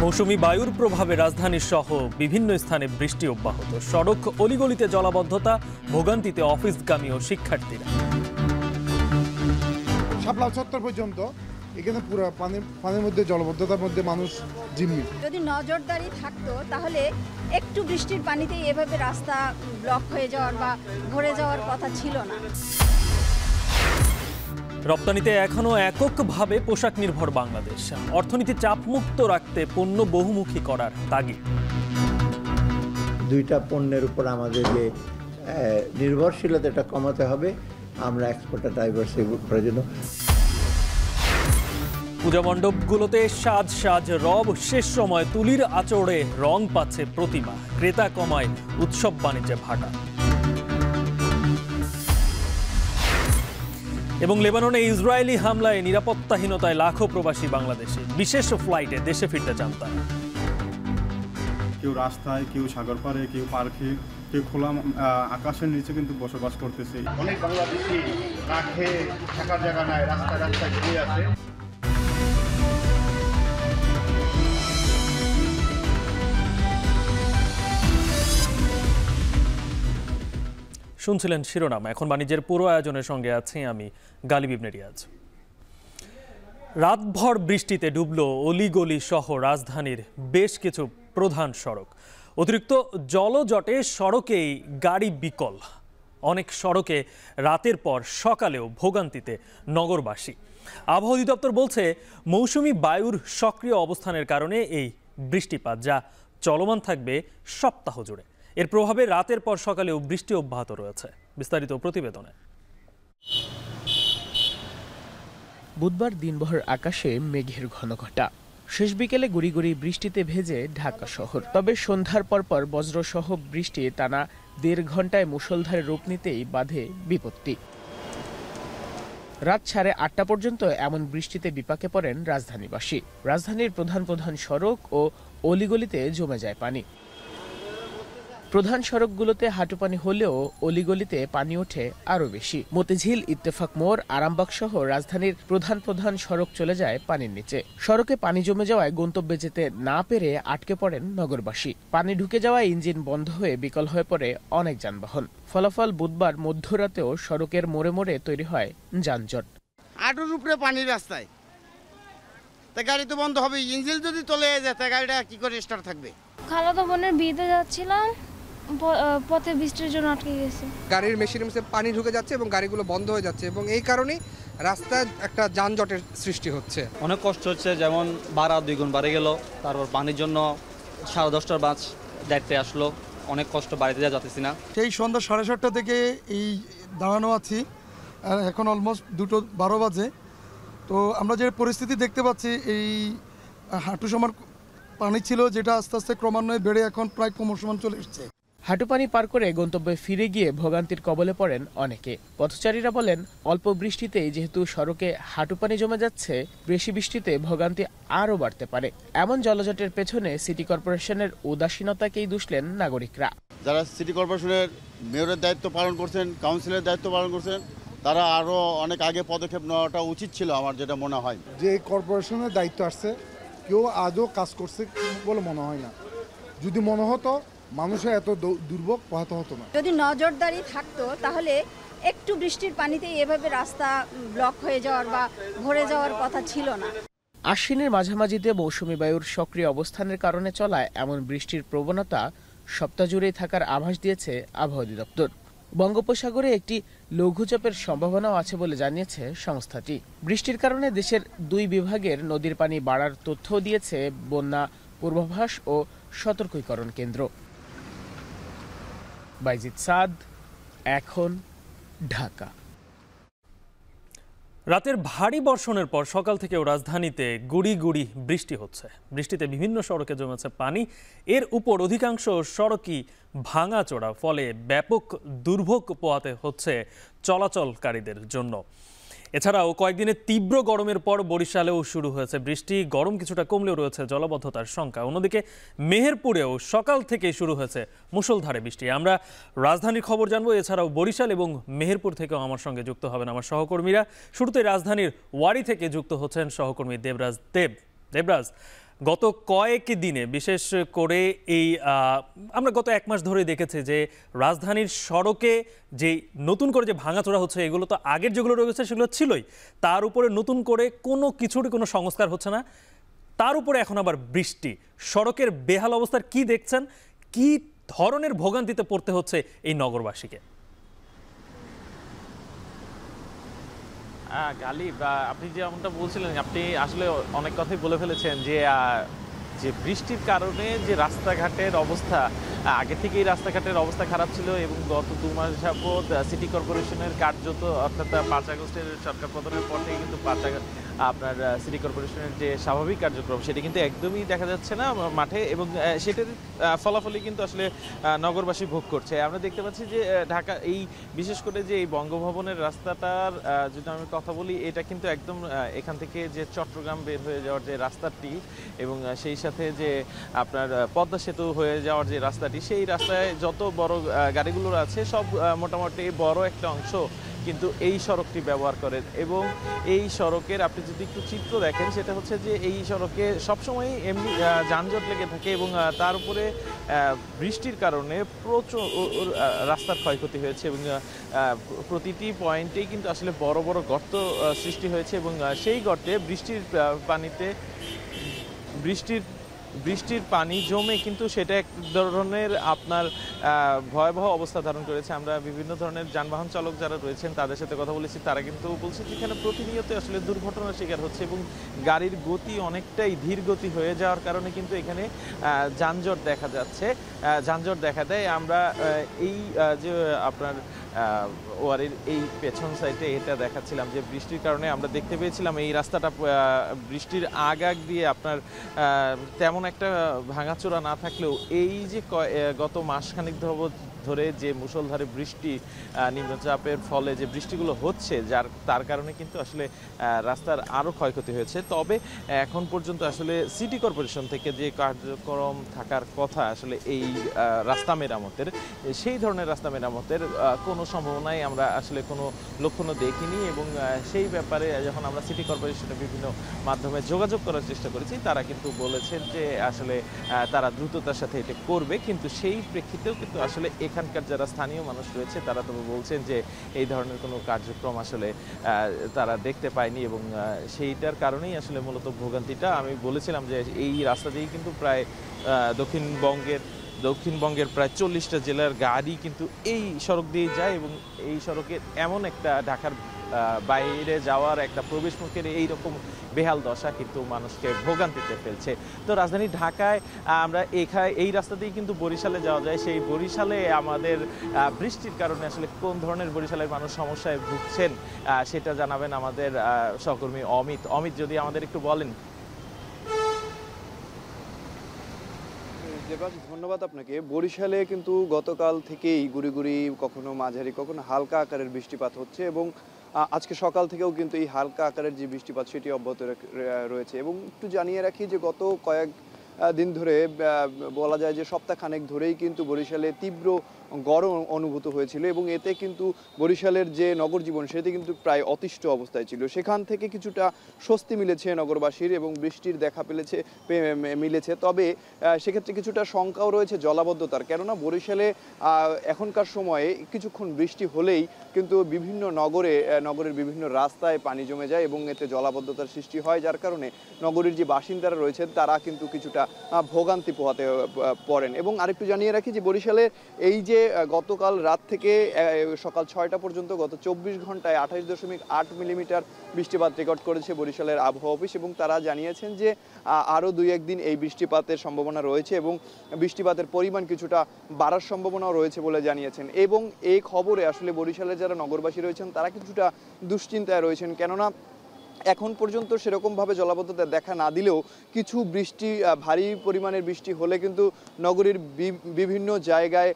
মৌসুমী বায়ুর প্রভাবে রাজধানীর সহ বিভিন্ন স্থানে বৃষ্টি অব্যাহত। সড়ক অলিগলিতে জলাবদ্ধতা, ভোগান্তিতে অফিসগামী ও শিক্ষার্থীরা। শাপলা চত্বর পর্যন্ত এখানে পুরো পানির মধ্যে, জলাবদ্ধতার মধ্যে মানুষ জিম্মি। যদি নজরদারি থাকতো তাহলে একটু বৃষ্টির পানিতেই এভাবে রাস্তা ব্লক হয়ে যাওয়ার বা ভরে যাওয়ার কথা ছিল না। রপ্তানিতে এখনো এককভাবে পোশাক নির্ভর বাংলাদেশ। অর্থনীতি চাপমুক্ত রাখতে পণ্য বহুমুখী করার তাগিদ। দুইটা পণ্যের উপর আমাদের যে নির্ভরশীলতাটা কমাতে হবে, আমরা এক্সপোর্টটা ডাইভার্সিফাই করার জন্য। পূজা মণ্ডপগুলোতে সাজ সাজ রব, শেষ সময় তুলির আঁচড়ে রং পাচ্ছে প্রতিমা। ক্রেতা কমায় উৎসব বাণিজ্যে ভাটা। এবং লেবাননে ইসরায়েলি হামলায় নিরাপত্তাহীনতায় লাখো প্রবাসী বাংলাদেশি। বিশেষ ফ্লাইটে দেশে ফিরতে চান তারা। কেউ রাস্তায়, কেউ সাগর পাড়ে, কেউ পার্কে, কেউ খোলা আকাশের নিচে কিন্তু বসবাস করতেছে। অনেক বাংলাদেশি না খেয়ে থাকার জায়গা নাই, রাস্তায় রাস্তায় ঘুরে আছে। শুনছিলেন শিরোনাম। এখন বাণিজ্যের পুরো আয়োজনের সঙ্গে আছি আমি গালিব ইবনে রিয়াজ। রাতভর বৃষ্টিতে ডুবল অলিগলি সহ রাজধানীর বেশ কিছু প্রধান সড়ক। অতিরিক্ত জলজটে সড়কেই গাড়ি বিকল। অনেক সড়কে রাতের পর সকালেও ভোগান্তিতে নগরবাসী। আবহাওয়া অধিদপ্তর বলছে, মৌসুমি বায়ুর সক্রিয় অবস্থানের কারণে এই বৃষ্টিপাত, যা চলমান থাকবে সপ্তাহ জুড়ে। এর প্রভাবে রাতের পর সকালেও বৃষ্টি অব্যাহত রয়েছে। বিস্তারিত প্রতিবেদনে। বুধবার দিনভর আকাশে মেঘের ঘনঘটা। শেষ বিকেলে গুড়ি গুড়ি বৃষ্টিতে ভেজে ঢাকা শহর। তবে সন্ধ্যার পরপর বজ্রসহ বৃষ্টি টানা ১.৫ ঘন্টায় মুষলধারে রূপ নিতেই বাধে বিপত্তি। রাত 8:30 পর্যন্ত এমন বৃষ্টিতে বিপাকে পড়েন রাজধানীবাসী। রাজধানীর প্রধান প্রধান সড়ক ও অলিগলিতে জমে যায় পানি। প্রধান সড়কগুলোতে হাঁটুপানি হলেও অলিগলিতে পানি ওঠে আরও বেশি। মতিঝিল, ইত্তেফাক মোড়, আরামবাগ সহ রাজধানীর প্রধান প্রধান সড়ক চলে যায় পানির নিচে। সড়কে পানি জমে যাওয়ায় গন্তব্যে যেতে না পেরে আটকে পড়েন নগরবাসী। পানি ঢুকে যাওয়ায় ইঞ্জিন বন্ধ হয়ে বিকল হয়ে পড়ে অনেক যানবাহন। ফলাফল বুধবার মধ্যরাতেও সড়কের মোড়ে মোড়ে তৈরি হয় যানজট। আটুর উপরে পানির রাস্তায়, তা গাড়ি তো বন্ধ হবে। ইঞ্জিন যদি চলে যায় তা গাড়িটা কি করে স্টার্ট থাকবে? খালাতো বোনের বিয়েতে যাচ্ছিলাম, পথে বৃষ্টির জন্য আটকে গেছে। গাড়ির মেশিনের মধ্যে পানি ঢুকে যাচ্ছে এবং গাড়িগুলো বন্ধ হয়ে যাচ্ছে, এবং এই কারণেই রাস্তায় একটা যানজটের সৃষ্টি হচ্ছে। অনেক কষ্ট হচ্ছে, যেমন ভাড়া 2 গুণ বাড়ে গেল। তারপর পানির জন্য 10:30টার বাস দায়িত্বে আসলো। অনেক কষ্ট, বাড়িতে যাচ্ছি না। সেই সন্ধ্যা 7:30 থেকে এই দাঁড়ানো আছি, আর এখন অলমোস্ট 2:12 বাজে। তো আমরা যে পরিস্থিতি দেখতে পাচ্ছি, এই হাঁটু সমান পানি ছিল, যেটা আস্তে আস্তে ক্রমান্বয়ে বেড়ে এখন প্রায় কোমর সমান চলে এসছে। হাঁটুপানি পার করে গন্তব্যে ফিরে গিয়ে ভোগান্তির কবলে পড়েন অনেকে। পথচারীরা বলেন, অল্প বৃষ্টিতেই যেহেতু সড়কে হাঁটুপানি জমে যাচ্ছে, বেশি বৃষ্টিতে ভোগান্তি আরও বাড়তে পারে। এমন জলজটের পেছনে সিটি কর্পোরেশনের উদাসীনতাকেই দুষলেন নাগরিকরা। যারা সিটি কর্পোরেশনের মেয়রের দায়িত্ব পালন করছেন, কাউন্সিলের দায়িত্ব পালন করছেন, তারা আরও অনেক আগে পদক্ষেপ নেওয়াটা উচিত ছিল আমার যেটা মনে হয়। যে কর্পোরেশনের দায়িত্ব আসছে, কেউ আজও কাজ করছে বলে মনে হয় না। যদি মনে হতো, মানুষের এত দুর্ভোগ পোহাতে হতো না। যদি নজরদারি থাকতো তাহলে একটু বৃষ্টির পানিতেই এভাবে রাস্তা ব্লক হয়ে যাওয়ার বা ভরে যাওয়ার কথা ছিল না। আশ্বিনের মাঝামাঝিতে মৌসুমি বায়ুর সক্রিয় অবস্থানের কারণে চলায় এমন বৃষ্টির প্রবণতা সপ্তাহ জুড়েই থাকার আভাস দিয়েছে আবহাওয়া অধিদপ্তর। বঙ্গোপসাগরে একটি লঘুচাপের সম্ভাবনাও আছে বলে জানিয়েছে সংস্থাটি। বৃষ্টির কারণে দেশের 2 বিভাগের নদীর পানি বাড়ার তথ্যও দিয়েছে বন্যা পূর্বাভাস ও সতর্কীকরণ কেন্দ্র। বাইজিদ সাদ, এখন ঢাকা। রাতের ভারী বর্ষণের পর সকাল থেকেও রাজধানীতে গুড়ি গুড়ি বৃষ্টি হচ্ছে। বৃষ্টিতে বিভিন্ন সড়কে জমেছে পানি। এর উপর অধিকাংশ সড়কই ভাঙাচোরা, ফলে ব্যাপক দুর্ভোগ পোহাতে হচ্ছে চলাচলকারীদের জন্য। এছাড়াও কয়েকদিনের তীব্র গরমের পর বরিশালেও শুরু হয়েছে বৃষ্টি। গরম কিছুটা কমলেও রয়েছে জলাবদ্ধতার শঙ্কা। অন্যদিকে মেহেরপুরেও সকাল থেকেই শুরু হয়েছে মুষলধারে বৃষ্টি। আমরা রাজধানীর খবর জানবো। এছাড়াও বরিশাল এবং মেহেরপুর থেকেও আমার সঙ্গে যুক্ত হবেন আমার সহকর্মীরা। শুরুতে রাজধানীর ওয়ারি থেকে যুক্ত হচ্ছেন সহকর্মী দেবরাজ। দেবরাজ, গত কয়েক দিনে বিশেষ করে এই আমরা গত 1 মাস ধরে দেখেছি যে রাজধানীর সড়কে যে নতুন করে যে ভাঙাচোরা হচ্ছে, এগুলো তো আগের যেগুলো রয়েছে সেগুলো ছিলই, তার উপরে নতুন করে কোনো কিছুরই কোনো সংস্কার হচ্ছে না। তার উপরে এখন আবার বৃষ্টি, সড়কের বেহাল অবস্থার কি দেখছেন, কি ধরনের ভোগান্তিতে পড়তে হচ্ছে এই নগরবাসীকে? গালিব, আপনি যেমনটা বলছিলেন, আপনি আসলে অনেক কথাই বলে ফেলেছেন যে যে বৃষ্টির কারণে যে রাস্তাঘাটের অবস্থা, আগে থেকেই রাস্তাঘাটের অবস্থা খারাপ ছিল এবং গত 2 মাস যাবৎ সিটি কর্পোরেশনের কার্যত অর্থাৎ 5 আগস্টের সরকার পতনের পর থেকে কিন্তু আপনার সিটি কর্পোরেশনের যে স্বাভাবিক কার্যক্রম সেটা কিন্তু একদমই দেখা যাচ্ছে না মাঠে, এবং সেটার ফলাফলই কিন্তু আসলে নগরবাসী ভোগ করছে। আমরা দেখতে পাচ্ছি যে ঢাকা এই বিশেষ করে যে এই বঙ্গভবনের রাস্তাটার যদি আমি কথা বলি, এটা কিন্তু একদম এখান থেকে যে চট্টগ্রাম বের হয়ে যাওয়ার যে রাস্তাটি এবং সেই সাথে যে আপনার পদ্মা সেতু হয়ে যাওয়ার যে রাস্তাটি, সেই রাস্তায় যত বড় গাড়িগুলো আছে সব মোটামুটি বড় একটা অংশ কিন্তু এই সড়কটি ব্যবহার করেন। এবং এই সড়কের আপনি যদি একটু চিত্র দেখেন, সেটা হচ্ছে যে এই সড়কে সবসময় এমনি যানজট লেগে থাকে এবং তার উপরে বৃষ্টির কারণে প্রচুর রাস্তার ক্ষয়ক্ষতি হয়েছে এবং প্রতিটি পয়েন্টেই কিন্তু আসলে বড় বড় গর্ত সৃষ্টি হয়েছে এবং সেই গর্তে বৃষ্টির পানি জমে কিন্তু সেটা এক ধরনের আপনার ভয়াবহ অবস্থা ধারণ করেছে। আমরা বিভিন্ন ধরনের যানবাহন চালক যারা রয়েছেন তাদের সাথে কথা বলেছি, তারা কিন্তু বলছে যে এখানে প্রতিনিয়ত আসলে দুর্ঘটনার শিকার হচ্ছে এবং গাড়ির গতি অনেকটাই ধীর গতি হয়ে যাওয়ার কারণে কিন্তু এখানে যানজট দেখা দেয়। আমরা এই যে আপনার ওয়ারির এই পেছন সাইডে এটা দেখাচ্ছিলাম যে বৃষ্টির কারণে আমরা দেখতে পেয়েছিলাম এই রাস্তাটা বৃষ্টির আগ দিয়ে আপনার তেমন একটা ভাঙাচোরা না থাকলেও এই যে গত মাসখানেক ধরে যে মুষলধারে বৃষ্টি, নিম্নচাপের ফলে যে বৃষ্টিগুলো হচ্ছে তার কারণে কিন্তু আসলে রাস্তার আরও ক্ষয়ক্ষতি হয়েছে। তবে এখন পর্যন্ত আসলে সিটি কর্পোরেশন থেকে যে কার্যক্রম থাকার কথা আসলে এই রাস্তা মেরামতের, সেই ধরনের রাস্তা মেরামতের কোনো সম্ভাবনাই আমরা আসলে কোনো লক্ষণও দেখিনি এবং সেই ব্যাপারে যখন আমরা সিটি কর্পোরেশনের বিভিন্ন মাধ্যমে যোগাযোগ করার চেষ্টা করেছি, তারা কিন্তু বলেছেন যে আসলে তারা দ্রুততার সাথে এটা করবে, কিন্তু সেই প্রেক্ষিতেও কিন্তু আসলে এখানকার যারা স্থানীয় মানুষ রয়েছে তারা তো বলছেন যে এই ধরনের কোনো কার্যক্রম আসলে তারা দেখতে পায়নি এবং সেইটার কারণেই আসলে মূলত ভোগান্তিটা। আমি বলেছিলাম যে এই রাস্তা দিয়েই কিন্তু প্রায় দক্ষিণবঙ্গের প্রায় 40টা জেলার গাড়ি কিন্তু এই সড়ক দিয়ে যায় এবং এই সড়কের এমন একটা ঢাকার বাইরে যাওয়ার একটা প্রবেশ মুখের এইরকম বেহাল দশা কিন্তু মানুষকে ভোগান্তিতে ফেলছে। তো রাজধানী ঢাকায় আমরা এই রাস্তা দিয়ে কিন্তু বরিশালে যাওয়া যায়, সেই বরিশালে আমাদের বৃষ্টির কারণে আসলে কোন ধরনের বরিশালের মানুষ সমস্যায় ভুগছেন সেটা জানাবেন আমাদের সহকর্মী অমিত, যদি আমাদের একটু বলেন। ধন্যবাদ আপনাকে। বরিশালে কিন্তু গতকাল থেকেই গুড়ি গুড়ি, কখনো মাঝারি, কখনো হালকা আকারের বৃষ্টিপাত হচ্ছে এবং আজকে সকাল থেকেও কিন্তু এই হালকা আকারের যে বৃষ্টিপাত সেটি অব্যাহত রয়েছে। এবং একটু জানিয়ে রাখি যে গত কয়েক দিন ধরে বলা যায় যে সপ্তাহখানেক ধরেই কিন্তু বরিশালে তীব্র গরম অনুভূত হয়েছিল এবং এতে কিন্তু বরিশালের যে নগর জীবন সেটি কিন্তু প্রায় অতিষ্ঠ অবস্থায় ছিল। সেখান থেকে কিছুটা স্বস্তি মিলেছে নগরবাসীর এবং বৃষ্টির দেখা মিলেছে। তবে সেক্ষেত্রে কিছুটা শঙ্কাও রয়েছে জলাবদ্ধতার, কেননা বরিশালে এখনকার সময়ে কিছুক্ষণ বৃষ্টি হলেই কিন্তু বিভিন্ন নগরের বিভিন্ন রাস্তায় পানি জমে যায় এবং এতে জলাবদ্ধতার সৃষ্টি হয়, যার কারণে নগরীর যে বাসিন্দারা রয়েছেন তারা কিন্তু কিছুটা ভোগান্তি পোহাতে পড়েন। এবং আরেকটু জানিয়ে রাখি যে বরিশালে এই যে গতকাল রাত থেকে সকাল 6টা পর্যন্ত গত 24 ঘন্টায় 28.8 মিলিমিটার বৃষ্টিপাত রেকর্ড করেছে বরিশালের আবহাওয়া অফিস এবং তারা জানিয়েছেন যে আরও 2-1 দিন এই বৃষ্টিপাতের সম্ভাবনা রয়েছে এবং বৃষ্টিপাতের পরিমাণ কিছুটা বাড়ার সম্ভাবনাও রয়েছে বলে জানিয়েছেন। এবং এই খবরে আসলে বরিশালের যারা নগরবাসী রয়েছেন তারা কিছুটা দুশ্চিন্তায় রয়েছেন, কেননা এখন পর্যন্ত সেরকমভাবে জলাবদ্ধতা দেখা না দিলেও কিছু বৃষ্টি, ভারী পরিমাণের বৃষ্টি হলে কিন্তু নগরীর বিভিন্ন জায়গায়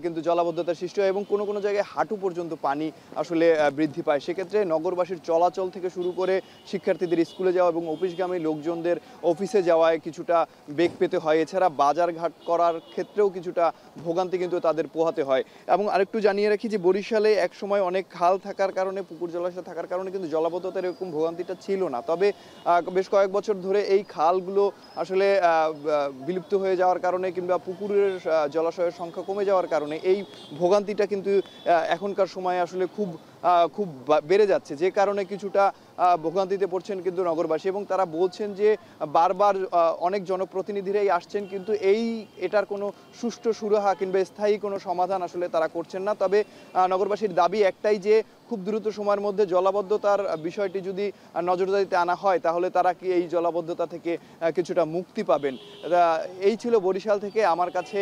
কিন্তু জলাবদ্ধতার সৃষ্টি হয় এবং কোনো কোনো জায়গায় হাঁটু পর্যন্ত পানি আসলে বৃদ্ধি পায়। সেক্ষেত্রে নগরবাসীর চলাচল থেকে শুরু করে শিক্ষার্থীদের স্কুলে যাওয়া এবং অফিসগামী লোকজনদের অফিসে যাওয়ায় কিছুটা বেগ পেতে হয়। এছাড়া বাজারঘাট করার ক্ষেত্রেও কিছুটা ভোগান্তি কিন্তু তাদের পোহাতে হয়। এবং আরেকটু জানিয়ে রাখি যে বরিশালে একসময় অনেক খাল থাকার কারণে, পুকুর জলাশয় থাকার কারণে কিন্তু জলাবদ্ধতার এরকম ভোগান্তি সেটা ছিল না। তবে বেশ কয়েক বছর ধরে এই খালগুলো আসলে বিলুপ্ত হয়ে যাওয়ার কারণে কিংবা পুকুরের জলাশয়ের সংখ্যা কমে যাওয়ার কারণে এই ভোগান্তিটা কিন্তু এখনকার সময়ে আসলে খুব বেড়ে যাচ্ছে, যে কারণে কিছুটা ভোগান্তিতে পড়ছেন কিন্তু নগরবাসী। এবং তারা বলছেন যে বারবার অনেক জনপ্রতিনিধিরাই আসছেন, কিন্তু এটার কোনো সুষ্ঠু সুরাহা কিংবা স্থায়ী কোনো সমাধান আসলে তারা করছেন না। তবে নগরবাসীর দাবি একটাই যে খুব দ্রুত সময়ের মধ্যে জলাবদ্ধতার বিষয়টি যদি নজরদারিতে আনা হয় তাহলে তারা কি এই জলাবদ্ধতা থেকে কিছুটা মুক্তি পাবেন। এই ছিল বরিশাল থেকে আমার কাছে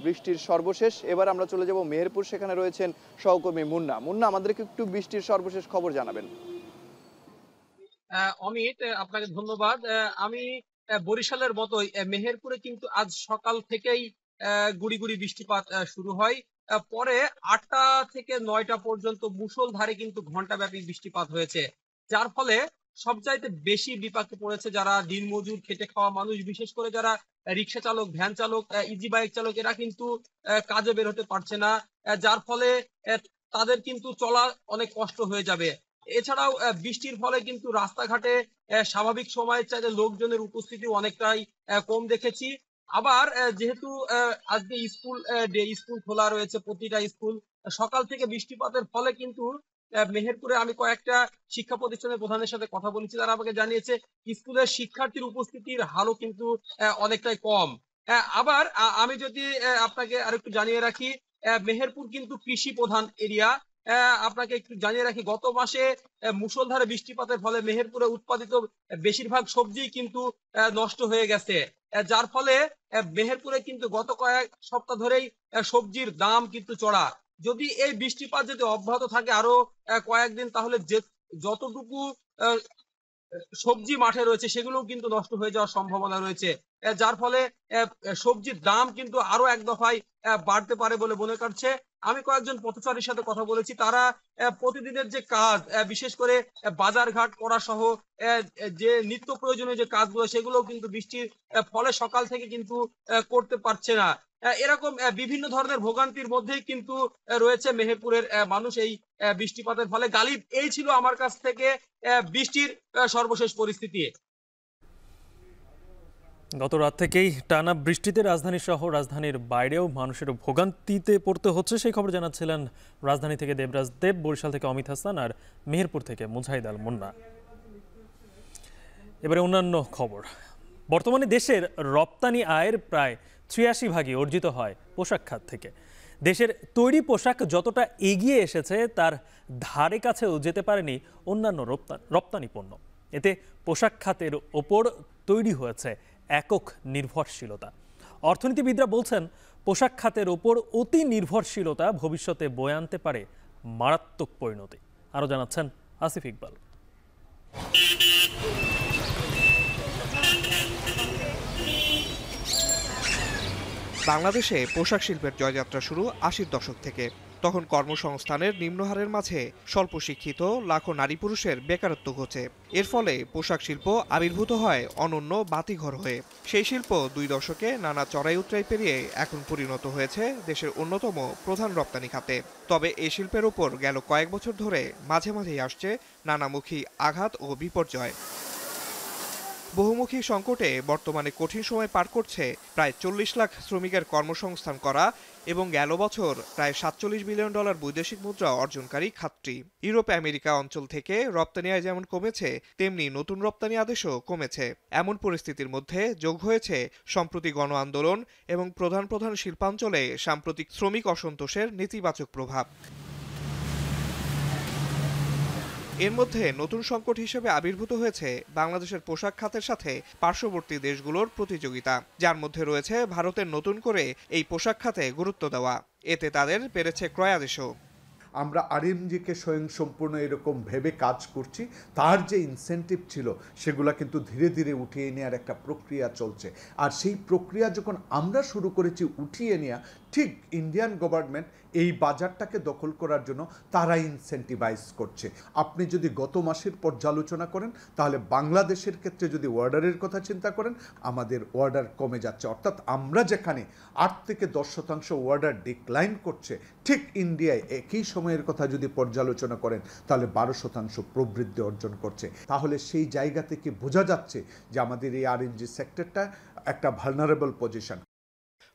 বৃষ্টির সর্বশেষ। এবার আমরা চলে যাব মেহেরপুর, সেখানে রয়েছেন সহকর্মী মুন্না। আমাদেরকে একটু বৃষ্টির সর্বশেষ খবর জানাবেন। অমিত, আপনাকে ধন্যবাদ। আমি বরিশালের মতোই মেহেরপুরে কিন্তু আজ সকাল থেকেই গুড়ি গুড়ি বৃষ্টিপাত শুরু হয়। পরে 8টা থেকে 9টা পর্যন্ত মুষলধারে কিন্তু ঘন্টাব্যাপী বৃষ্টিপাত হয়েছে, যার ফলে সবচাইতে বেশি বিপাকে পড়েছে যারা দিনমজুর খেটে খাওয়া মানুষ, বিশেষ করে যারা রিক্সা চালক, ভ্যান চালক, ইজি বাইক চালক, এরা কিন্তু কাজে বের হতে পারছে না, যার ফলে তাদের কিন্তু চলা অনেক কষ্ট হয়ে যাবে। এছাড়াও বৃষ্টির ফলে কিন্তু রাস্তাঘাটে স্বাভাবিক সময়ের চাইতে লোকজনের উপস্থিতি অনেকটাই কম দেখেছি। আবার যেহেতু আজকে স্কুল খোলা রয়েছে, প্রতিটা স্কুল, সকাল থেকে বৃষ্টিপাতের ফলে কিন্তু মেহেরপুরে আমি কয়েকটা শিক্ষা প্রতিষ্ঠানের প্রধানের সাথে কথা বলেছি, তারা আমাকে জানিয়েছে স্কুলের শিক্ষার্থীর উপস্থিতির হারও কিন্তু অনেকটাই কম। আবার আমি যদি আপনাকে আরেকটু জানিয়ে রাখি, মেহেরপুর কিন্তু কৃষি প্রধান এরিয়া। আপনাকে একটু জানিয়ে রাখি, গত মাসে মুষলধারে বৃষ্টিপাতের ফলে মেহেরপুরে উৎপাদিত বেশিরভাগ সবজি কিন্তু নষ্ট হয়ে গেছে, যার ফলে মেহেরপুরে কিন্তু গত কয়েক সপ্তাহ ধরেই সবজির দাম কিন্তু চড়া। যদি এই বৃষ্টিপাত যদি অব্যাহত থাকে আরো কয়েকদিন, তাহলে যতটুকু সবজি মাঠে রয়েছে সেগুলোও কিন্তু নষ্ট হয়ে যাওয়ার সম্ভাবনা রয়েছে, যার ফলে সবজির দাম কিন্তু আরো এক দফায় বাড়তে পারে বলে মনে করছে। আমি কয়েকজন পথচারীর সাথে কথা বলেছি, তারা প্রতিদিনের যে কাজ, বিশেষ করে বাজার ঘাট করা সহ যে নিত্য প্রয়োজনীয় যে কাজগুলো, সেগুলো কিন্তু বৃষ্টির ফলে সকাল থেকে কিন্তু করতে পারছে না। এরকম বিভিন্ন ধরনের ভোগান্তির মধ্যেই কিন্তু রয়েছে মেহেরপুরের মানুষ এই বৃষ্টিপাতের ফলে। গালিব, এই ছিল আমার কাছ থেকে বৃষ্টির সর্বশেষ পরিস্থিতি। গত রাত থেকেই টানা বৃষ্টিতে রাজধানী সহ রাজধানীর বাইরেও মানুষের ভোগান্তিতে পড়তে হচ্ছে, সেই খবর জানাচ্ছিলেন রাজধানী থেকে দেবরাজ দেব, বরিশাল থেকে অমিত হাসান আর মেহেরপুর থেকে মুজাহিদ আল মুন্না। এবারে অন্যান্য খবর। বর্তমানে দেশের রপ্তানি আয়ের প্রায় ৮৩% অর্জিত হয় পোশাক খাত থেকে। দেশের তৈরি পোশাক যতটা এগিয়ে এসেছে তার ধারে কাছেও যেতে পারেনি অন্যান্য রপ্তানি পণ্য। এতে পোশাক খাতের ওপর তৈরি হয়েছে একক নির্ভরশীলতা। অর্থনীতিবিদরা বলছেন, পোশাক খাতের ওপর অতি নির্ভরশীলতা ভবিষ্যতে বয়ে আনতে পারে মারাত্মক পরিণতি। আরও জানাচ্ছেন আসিফ ইকবাল। বাংলাদেশে পোশাক শিল্পের জয়যাত্রা শুরু ৮০-র দশক থেকে। তখন কর্মসংস্থানের নিম্নহারের মাঝে স্বল্প শিক্ষিত লাখো নারী পুরুষের বেকারত্ব ঘটে। এর ফলে পোশাক শিল্প আবির্ভূত হয় অনন্য বাতিঘর হয়ে। সেই শিল্প ২ দশকে নানা চড়াই উতরাই পেরিয়ে এখন পরিণত হয়েছে দেশের অন্যতম প্রধান রপ্তানি খাতে। তবে এই শিল্পের উপর গেল কয়েক বছর ধরে মাঝে মাঝেই আসছে নানামুখী আঘাত ও বিপর্যয়। বহুমুখী সংকটে বর্তমানে কঠিন সময় পার করছে প্রায় ৪০ লাখ শ্রমিকের কর্মসংস্থান করা এবং গেল বছর প্রায় $৪৭ বিলিয়ন বৈদেশিক মুদ্রা অর্জনকারী খাতটি। ইউরোপ আমেরিকা অঞ্চল থেকে রপ্তানি আয় যেমন কমেছে, তেমনি নতুন রপ্তানি আদেশও কমেছে। এমন পরিস্থিতির মধ্যে যোগ হয়েছে সম্প্রতি গণ আন্দোলন এবং প্রধান প্রধান শিল্পাঞ্চলে সাম্প্রতিক শ্রমিক অসন্তোষের নেতিবাচক প্রভাব। এর মধ্যে নতুন সংকট হিসেবে আবির্ভূত হয়েছে বাংলাদেশের পোশাক খাতের সাথে পার্শ্ববর্তী দেশগুলোর প্রতিযোগিতা, যার মধ্যে রয়েছে ভারতের নতুন করে এই পোশাক খাতে গুরুত্ব দেওয়া। এতে তাদের বেড়েছে ক্রয়াদেশও। আমরা আরএমজিকে স্বয়ংসম্পূর্ণ এরকম ভেবে কাজ করছি, তার যে ইনসেন্টিভ ছিল সেগুলো কিন্তু ধীরে ধীরে উঠিয়ে নেওয়ার একটা প্রক্রিয়া চলছে। আর সেই প্রক্রিয়া যখন আমরা শুরু করেছি উঠিয়ে নেওয়া, ঠিক ইন্ডিয়ান গভর্নমেন্ট এই বাজারটাকে দখল করার জন্য তারা ইনসেন্টিভাইজ করছে। আপনি যদি গত মাসের পর্যালোচনা করেন তাহলে বাংলাদেশের ক্ষেত্রে যদি অর্ডারের কথা চিন্তা করেন আমাদের অর্ডার কমে যাচ্ছে, অর্থাৎ আমরা যেখানে 8 থেকে 10% অর্ডার ডিক্লাইন করছে, ঠিক ইন্ডিয়ায় একই সময়ের কথা যদি পর্যালোচনা করেন তাহলে 12% প্রবৃদ্ধি অর্জন করছে। তাহলে সেই জায়গা থেকে বোঝা যাচ্ছে যে আমাদের এই আরএনজি সেক্টরটা একটা ভালনারেবল পজিশন।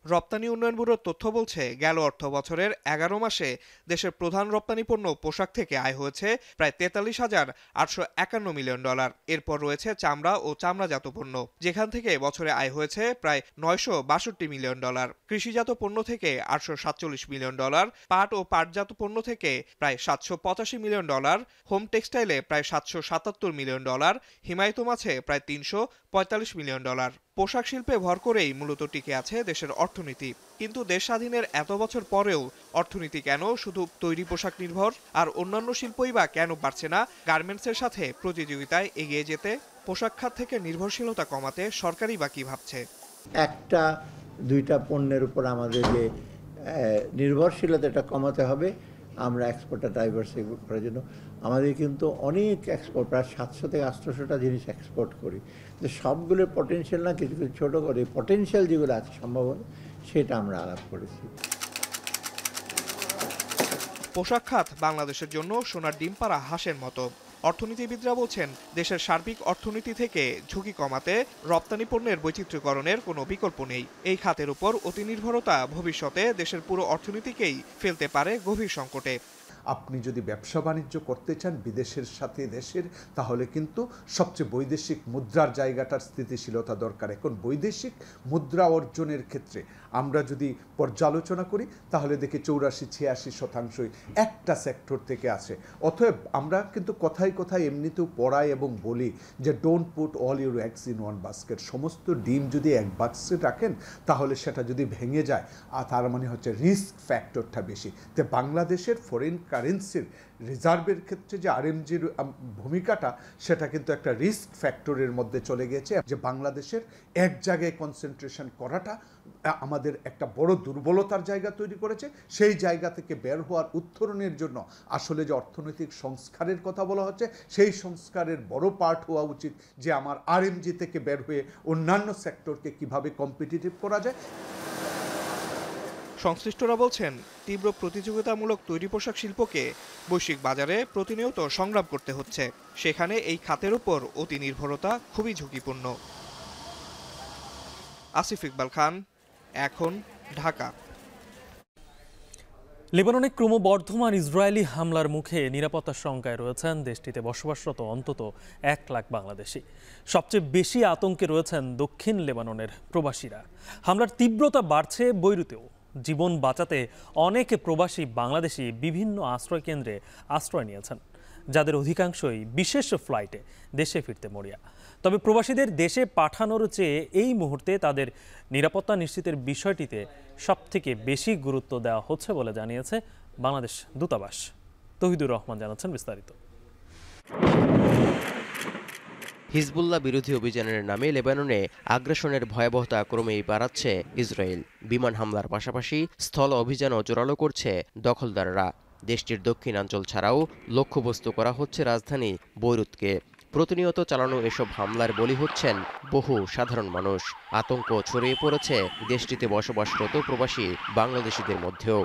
রপ্তানি উন্নয়ন ব্যুরোর তথ্য বলছে গেল অর্থ বছরের 11 মাসে দেশের প্রধান রপ্তানি পণ্য পোশাক থেকে আয় হয়েছে প্রায় 43,851 মিলিয়ন ডলার। এরপর রয়েছে চামড়া ও চামড়াজাত পণ্য, যেখান থেকে বছরে আয় হয়েছে প্রায় 962 মিলিয়ন ডলার। কৃষিজাত পণ্য থেকে 847 মিলিয়ন ডলার, পাট ও পাটজাত পণ্য থেকে প্রায় 785 মিলিয়ন ডলার, হোম টেক্সটাইলে প্রায় 777 মিলিয়ন ডলার, হিমায়িত মাছে প্রায় 345 মিলিয়ন ডলার। পোশাক শিল্পে ভর করেই মূলত টিকে আছে দেশের অর্থনীতি। কিন্তু দেশ স্বাধীনের এত বছর পরেও অর্থনীতি কেন শুধু তৈরি পোশাক নির্ভর? আর অন্যান্য শিল্পই বা কেন পারছে না গার্মেন্টসের সাথে প্রতিযোগিতায় এগিয়ে যেতে? পোশাক খাত থেকে নির্ভরশীলতা কমাতে সরকারই বা কি ভাবছে? একটা দুইটা পণ্যের উপর আমাদের যে নির্ভরশীলতাটা কমাতে হবে। আমরা এক্সপোর্টটা ডাইভার্সিফাই করার জন্য আমাদের কিন্তু অনেক এক্সপোর্ট, প্রায় 700 থেকে 800টা জিনিস এক্সপোর্ট করি, কিন্তু সবগুলোর পটেনশিয়াল না, কিছু কিছু ছোটো করে পটেনশিয়াল যেগুলো আছে সম্ভাবনা সেটা আমরা আলাপ করেছি। পোশাক খাত বাংলাদেশের জন্য সোনার ডিম পাড়া হাঁসের মতো। অর্থনীতিবিদরা বলছেন দেশের সার্বিক অর্থনীতি থেকে ঝুঁকি কমাতে রপ্তানি পণ্যের বৈচিত্র্যকরণের কোনো বিকল্প নেই। এই খাতের উপর অতিনির্ভরতা ভবিষ্যতে দেশের পুরো অর্থনীতিকেই ফেলতে পারে গভীর সংকটে। আপনি যদি ব্যবসা বাণিজ্য করতে চান বিদেশের সাথে দেশের, তাহলে কিন্তু সবচেয়ে বৈদেশিক মুদ্রার জায়গাটার স্থিতিশীলতা দরকার। এখন বৈদেশিক মুদ্রা অর্জনের ক্ষেত্রে আমরা যদি পর্যালোচনা করি তাহলে দেখি 84-86% একটা সেক্টর থেকে আসে। অতএব আমরা কিন্তু কথায় কথায় এমনিতেও পড়াই এবং বলি যে don't put all your eggs in one basket. সমস্ত ডিম যদি এক বাক্সে রাখেন তাহলে সেটা যদি ভেঙে যায়, আর তার মানে হচ্ছে রিস্ক ফ্যাক্টরটা বেশি। তো বাংলাদেশের ফরেন কারেন্সির রিজার্ভের ক্ষেত্রে যে আরএমজির ভূমিকাটা সেটা কিন্তু একটা রিস্ক ফ্যাক্টরের মধ্যে চলে গেছে, যে বাংলাদেশের এক জায়গায় কনসেন্ট্রেশন করাটা আমাদের একটা বড় দুর্বলতার জায়গা তৈরি করেছে। সেই জায়গা থেকে বের হওয়ার উত্তরণের জন্য আসলে যে অর্থনৈতিক সংস্কারের কথা বলা হচ্ছে সেই সংস্কারের বড় পার্ট হওয়া উচিত যে আমার আরএমজি থেকে বের হয়ে অন্যান্য সেক্টরকে কিভাবে কম্পিটিটিভ করা যায়। সংশ্লিষ্টরা বলছেন তীব্র প্রতিযোগিতামূলক তৈরি পোশাক শিল্পকে বৈশ্বিক বাজারে প্রতিনিয়ত সংগ্রাম করতে হচ্ছে। সেখানে এই খাতের উপর অতি নির্ভরতা খুবই ঝুঁকিপূর্ণ। আসিফ ইকবাল খান, এখন, ঢাকা। লেবাননে ক্রমবর্ধমান ইসরায়েলি হামলার মুখে নিরাপত্তার শঙ্কায় রয়েছেন দেশটিতে বসবাসরত অন্তত 1 লাখ বাংলাদেশি। সবচেয়ে বেশি আতঙ্কে রয়েছেন দক্ষিণ লেবাননের প্রবাসীরা। হামলার তীব্রতা বাড়ছে বৈরুতেও। জীবন বাঁচাতে অনেক প্রবাসী বাংলাদেশি বিভিন্ন আশ্রয় কেন্দ্রে আশ্রয় নিয়েছেন, যাদের অধিকাংশই বিশেষ ফ্লাইটে দেশে ফিরতে মরিয়া। তবে প্রবাসীদের দেশে পাঠানোর চেয়ে এই মুহূর্তে তাদের নিরাপত্তা নিশ্চিতের বিষয়টিতে সবথেকে বেশি গুরুত্ব দেওয়া হচ্ছে বলে জানিয়েছে বাংলাদেশ দূতাবাস। তৌহিদুর রহমান জানাচ্ছেন বিস্তারিত। হিজবুল্লাহ বিরোধী অভিযানের নামে লেবাননে আগ্রাসনের ভয়াবহতা ক্রমেই বাড়াচ্ছে ইসরায়েল। বিমান হামলার পাশাপাশি স্থল অভিযানও জোরালো করছে দখলদাররা। দেশটির দক্ষিণাঞ্চল ছাড়াও লক্ষ্যবস্তু করা হচ্ছে রাজধানী বৈরুতকে। প্রতিনিয়ত চালানো এসব হামলার বলি হচ্ছেন বহু সাধারণ মানুষ। আতঙ্ক ছড়িয়ে পড়েছে দেশটিতে বসবাসরত প্রবাসী বাংলাদেশিদের মধ্যেও।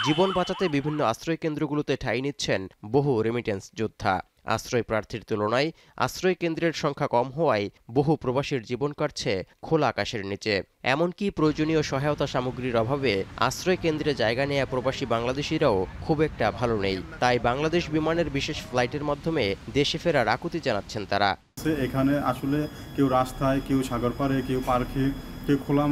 জীবন বাঁচাতে বিভিন্ন আশ্রয় কেন্দ্রগুলোতে ঠাঁই নিচ্ছেন বহু রেমিটেন্স যোদ্ধা। আশ্রয় প্রার্থীর তুলনায় আশ্রয় কেন্দ্রের সংখ্যা কম হওয়ায় বহু প্রবাসীর জীবন কাটছে খোলা আকাশের নিচে। এমনকি প্রয়োজনীয় সহায়তা সামগ্রীর অভাবে আশ্রয় কেন্দ্রে জায়গা নেয়া প্রবাসী বাংলাদেশিরাও খুব একটা ভালো নেই। তাই বাংলাদেশ বিমানের বিশেষ ফ্লাইটের মাধ্যমে দেশে ফেরার আকুতি জানাচ্ছেন তারা। এখানে আসলে কেউ রাস্তায়, কেউ সাগর পাড়ে, কেউ পার্কে, কেউ খোলা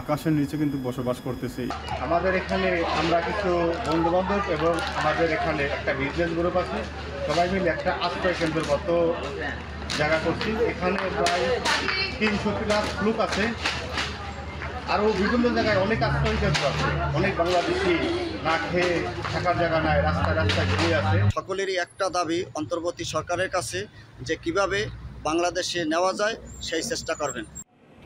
আকাশের নিচে কিন্তু বসবাস করতেছে। আমাদের এখানে আমরা কিছু বন্ধু বান্ধব এবং আমাদের এখানে একটা বিজনেস গ্রুপ আছে, সবাই মিলে একটা আশ্রয় কেন্দ্রের মতো জায়গা করছি। এখানে প্রায় 300+ লোক আছে। আরও বিভিন্ন জায়গায় অনেক আশ্রয় কেন্দ্র আছে। অনেক বাংলাদেশি না খেয়ে থাকার জায়গা নাই, রাস্তায় রাস্তায় ঘুরে আছে। সকলেরই একটা দাবি অন্তর্বর্তী সরকারের কাছে যে কিভাবে বাংলাদেশে নেওয়া যায় সেই চেষ্টা করবেন।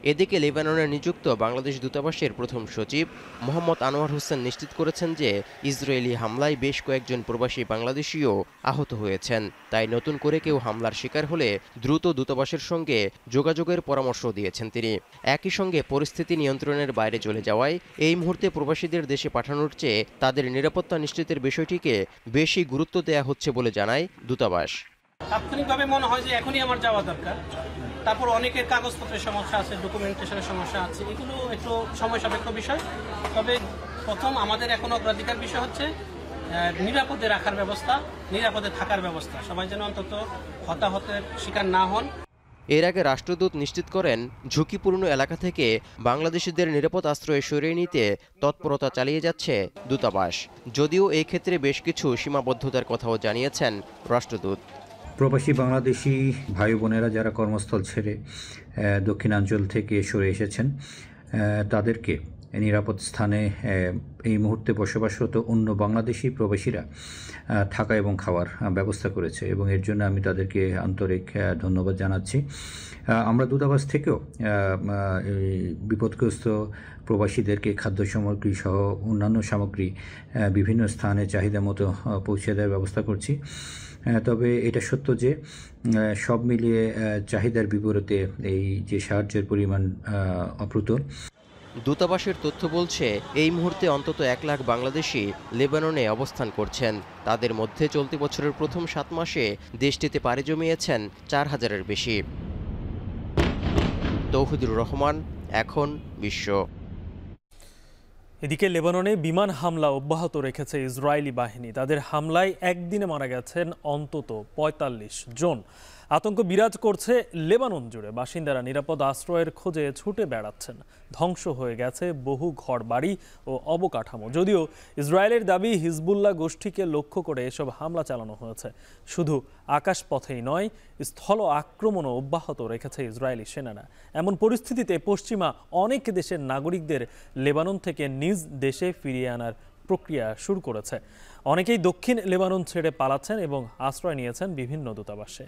এদিকে লেবাননে নিযুক্ত বাংলাদেশ দূতাবাসের প্রথম সচিব মোহাম্মদ আনোয়ার হোসেন নিশ্চিত করেছেন যে ইসরায়েলি হামলায় বেশ কয়েকজন প্রবাসী বাংলাদেশিও আহত হয়েছেন। তাই নতুন করে কেউ হামলার শিকার হলে দ্রুত দূতাবাসের সঙ্গে যোগাযোগের পরামর্শ দিয়েছেন তিনি। একই সঙ্গে পরিস্থিতি নিয়ন্ত্রণের বাইরে চলে যাওয়ায় এই মুহূর্তে প্রবাসীদের দেশে পাঠানোর চেয়ে তাদের নিরাপত্তা নিশ্চিতের বিষয়টিকে বেশি গুরুত্ব দেওয়া হচ্ছে বলে জানায় দূতাবাস। তাৎক্ষণিকভাবে মনে হয় যে এখনই আমার যাওয়া দরকার। তারপর অনেকের কাগজপত্রের সমস্যা আছে, ডকুমেন্টেশনের সমস্যা আছে, এগুলো একটু সময় সাপেক্ষ বিষয়। তবে প্রথম আমাদের এখন অগ্রাধিকার বিষয় হচ্ছে নিরাপদে রাখার ব্যবস্থা, নিরাপদে থাকার ব্যবস্থা। সবাই যেন অন্তত হতাহতের শিকার না হন। এর আগে রাষ্ট্রদূত নিশ্চিত করেন ঝুঁকিপূর্ণ এলাকা থেকে বাংলাদেশিদের নিরাপদ আশ্রয়ে সরিয়ে নিতে তৎপরতা চালিয়ে যাচ্ছে দূতাবাস। যদিও এই ক্ষেত্রে বেশ কিছু সীমাবদ্ধতার কথাও জানিয়েছেন রাষ্ট্রদূত। প্রবাসী বাংলাদেশি ভাই বোনেরা যারা কর্মস্থল ছেড়ে দক্ষিণাঞ্চল থেকে সরে এসেছেন তাদেরকে নিরাপদ স্থানে এই মুহূর্তে বসবাসরত অন্য বাংলাদেশি প্রবাসীরা থাকা এবং খাওয়ার ব্যবস্থা করেছে এবং এর জন্য আমি তাদেরকে আন্তরিক ধন্যবাদ জানাচ্ছি। আমরা দূতাবাস থেকেও বিপদগ্রস্ত প্রবাসীদেরকে খাদ্য সামগ্রী সহ অন্যান্য সামগ্রী বিভিন্ন স্থানে চাহিদা মতো পৌঁছে দেওয়ার ব্যবস্থা করছি। তবে এটা সত্য যে সব মিলিয়ে চাহিদার বিপরীতে এই যে সাহায্যের পরিমাণ অপ্রতুল। দূতাবাসের তথ্য বলছে এই মুহূর্তে অন্তত 1 লাখ বাংলাদেশি লেবাননে অবস্থান করছেন। তাদের মধ্যে চলতি বছরের প্রথম 7 মাসে দেশটিতে পাড়ি জমিয়েছেন 4000-এর বেশি। তৌহিদুর রহমান, এখন বিশ্ব। এদিকে লেবাননে বিমান হামলা অব্যাহত রেখেছে ইসরায়েলি বাহিনী। তাদের হামলায় একদিনে মারা গেছেন অন্তত 45 জন। আতঙ্ক বিরাজ করছে লেবানন জুড়ে। বাসিন্দারা নিরাপদ আশ্রয়ের খোঁজে ছুটে বেড়াচ্ছেন। ধ্বংস হয়ে গেছে বহু ঘরবাড়ি ও অবকাঠামো। যদিও ইসরায়েলের দাবি হিজবুল্লাহ গোষ্ঠীকে লক্ষ্য করে এসব হামলা চালানো হয়েছে। শুধু আকাশপথেই নয়, স্থল আক্রমণও অব্যাহত রেখেছে ইসরায়েলি সেনারা। এমন পরিস্থিতিতে পশ্চিমা অনেক দেশের নাগরিকদের লেবানন থেকে নিজ দেশে ফিরিয়ে আনার প্রক্রিয়া শুরু করেছে। অনেকেই দক্ষিণ লেবানন ছেড়ে পালাচ্ছেন এবং আশ্রয় নিয়েছেন বিভিন্ন দূতাবাসে।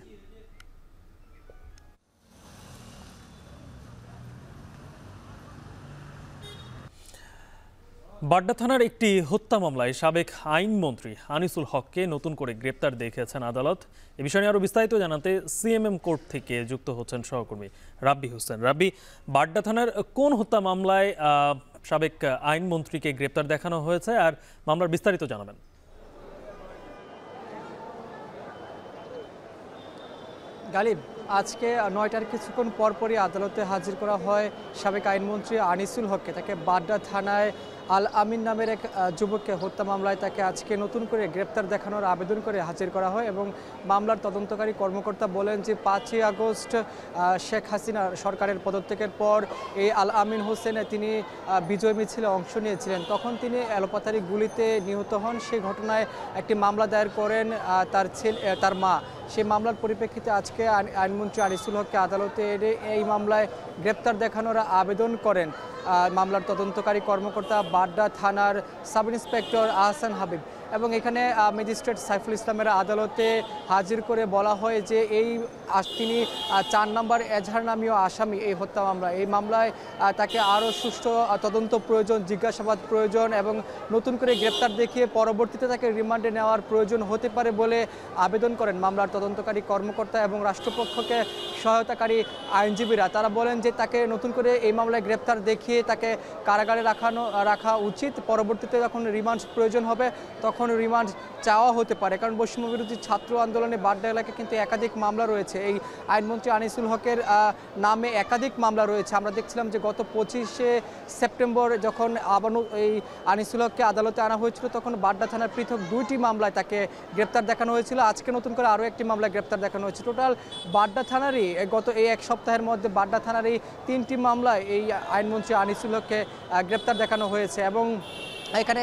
বাড্ডা থানার একটি হত্যা মামলায় সাবেক আইনমন্ত্রী আনিসুল হককে নতুন করে গ্রেপ্তার দেখিয়েছেন আদালত। এ বিষয়ে আরও বিস্তারিত জানাতে সিএমএম কোর্ট থেকে যুক্ত হচ্ছেন সহকর্মী রাব্বি হোসেন। রাব্বি, বাড্ডা থানার কোন হত্যা মামলায় সাবেক আইনমন্ত্রীকে গ্রেপ্তার দেখানো হয়েছে আর মামলার বিস্তারিত জানাবেন? গালিব, আজকে 9টার কিছুক্ষণ পরপরই আদালতে হাজির করা হয় সাবেক আইনমন্ত্রী আনিসুল হককে। তাকে বাড্ডা থানায় আল আমিন নামের এক যুবককে হত্যা মামলায় তাকে আজকে নতুন করে গ্রেপ্তার দেখানোর আবেদন করে হাজির করা হয় এবং মামলার তদন্তকারী কর্মকর্তা বলেন যে 5ই আগস্ট শেখ হাসিনা সরকারের পদত্যাগের পর এই আল আমিন হোসেন তিনি বিজয় মিছিলে অংশ নিয়েছিলেন। তখন তিনি এলোপাতারি গুলিতে নিহত হন। সেই ঘটনায় একটি মামলা দায়ের করেন তার মা। সেই মামলার পরিপ্রেক্ষিতে আজকে আইনমন্ত্রী আনিসুল হককে আদালতে এনে এই মামলায় গ্রেপ্তার দেখানোর আবেদন করেন মামলার তদন্তকারী কর্মকর্তা বাড্ডা থানার সাব ইন্সপেক্টর আহসান হাবিব। এবং এখানে ম্যাজিস্ট্রেট সাইফুল ইসলামের আদালতে হাজির করে বলা হয় যে তিনি 4 নম্বর এজাহার নামীয় আসামি এই হত্যা মামলা। এই মামলায় তাকে আরও সুষ্ঠু তদন্ত প্রয়োজন, জিজ্ঞাসাবাদ প্রয়োজন এবং নতুন করে গ্রেপ্তার দেখিয়ে পরবর্তীতে তাকে রিমান্ডে নেওয়ার প্রয়োজন হতে পারে বলে আবেদন করেন মামলার তদন্তকারী কর্মকর্তা এবং রাষ্ট্রপক্ষকে সহায়তাকারী আইনজীবীরা। তারা বলেন যে তাকে নতুন করে এই মামলায় গ্রেপ্তার দেখিয়ে তাকে কারাগারে রাখা উচিত। পরবর্তীতে যখন রিমান্ড প্রয়োজন হবে তখন রিমান্ড চাওয়া হতে পারে, কারণ বৈষম্য বিরোধী ছাত্র আন্দোলনে বাড্ডা এলাকায় কিন্তু একাধিক মামলা রয়েছে। এই আইনমন্ত্রী আনিসুল হকের নামে একাধিক মামলা রয়েছে। আমরা দেখছিলাম যে গত 25শে সেপ্টেম্বর যখন আবার এই আনিসুল হককে আদালতে আনা হয়েছিল তখন বাড্ডা থানার পৃথক 2টি মামলায় তাকে গ্রেপ্তার দেখানো হয়েছিল। আজকে নতুন করে আরও একটি মামলায় গ্রেপ্তার দেখানো হয়েছে। টোটাল বাড্ডা থানারই গত এই 1 সপ্তাহের মধ্যে বাড্ডা থানারই 3টি মামলায় এই আইনমন্ত্রী আনিসুল হককে গ্রেপ্তার দেখানো হয়েছে। এবং এখানে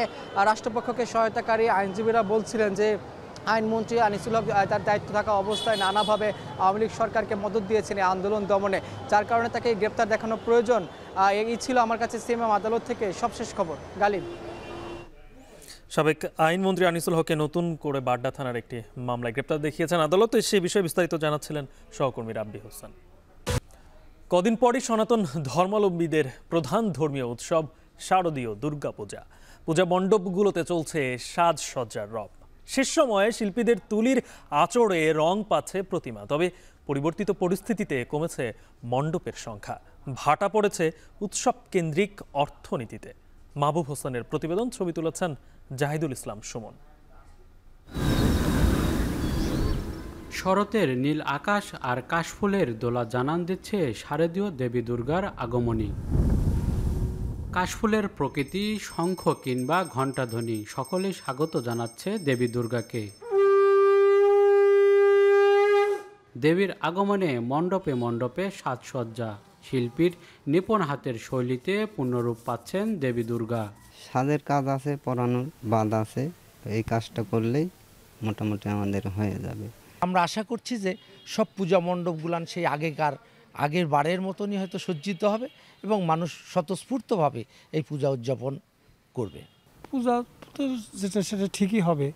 রাষ্ট্রপক্ষকে সহায়তাকারী আইনজীবীরা বলছিলেন যে আইনমন্ত্রী আনিসুল হক তার দায়িত্ব থাকা অবস্থায় নানাভাবে আওয়ামী লীগ সরকারকে মদত দিয়েছেন এই আন্দোলন দমনে, যার কারণে তাকে গ্রেপ্তার দেখানো প্রয়োজন। এই ছিল আমার কাছে সিএমএম আদালত থেকে সবশেষ খবর। গালিব, সাবেক আইনমন্ত্রী আনিসুল হককে নতুন করে বাড্ডা থানার একটি মামলায় গ্রেপ্তার দেখিয়েছেন আদালত। সেই বিষয়ে বিস্তারিত জানাচ্ছিলেন সহকর্মী রাব্বি হোসেন। কদিন পরই সনাতন ধর্মাবলম্বীদের প্রধান ধর্মীয় উৎসব শারদীয় দুর্গাপূজা। পূজা মণ্ডপগুলোতে চলছে সাজসজ্জার রব। শেষ সময়ে শিল্পীদের তুলির আঁচড়ে রং পাচ্ছে প্রতিমা। তবে পরিবর্তিত পরিস্থিতিতে কমেছে মণ্ডপের সংখ্যা, ভাটা পড়েছে উৎসব কেন্দ্রিক অর্থনীতিতে। মাহবুব হোসেনের প্রতিবেদন, ছবি তুলেছেন জাহিদুল ইসলাম সুমন। শরতের নীল আকাশ আর কাশফুলের দোলা জানান দিচ্ছে শারদীয় দেবী দুর্গার আগমনী। কাশফুলের প্রকৃতি, শঙ্খ কিংবা ঘণ্টাধ্বনি সকলেই স্বাগত জানাচ্ছে দেবী দুর্গাকে। দেবীর আগমনে মণ্ডপে মণ্ডপে সাজসজ্জা, শিল্পীর নিপুণ হাতের শৈলীতে পূর্ণরূপ পাচ্ছেন দেবী দুর্গা। সাজের কাজ আছে, পরানোর বাদ আছে, এই কাজটা করলেই মোটামুটি আমাদের হয়ে যাবে। আমরা আশা করছি যে সব পূজা মণ্ডপগুলান সেই আগের বারের মতনই হয়তো সজ্জিত হবে এবং মানুষ স্বতঃস্ফূর্তভাবে এই পূজা উদযাপন করবে। পূজা তো যেটা সেটা ঠিকই হবে,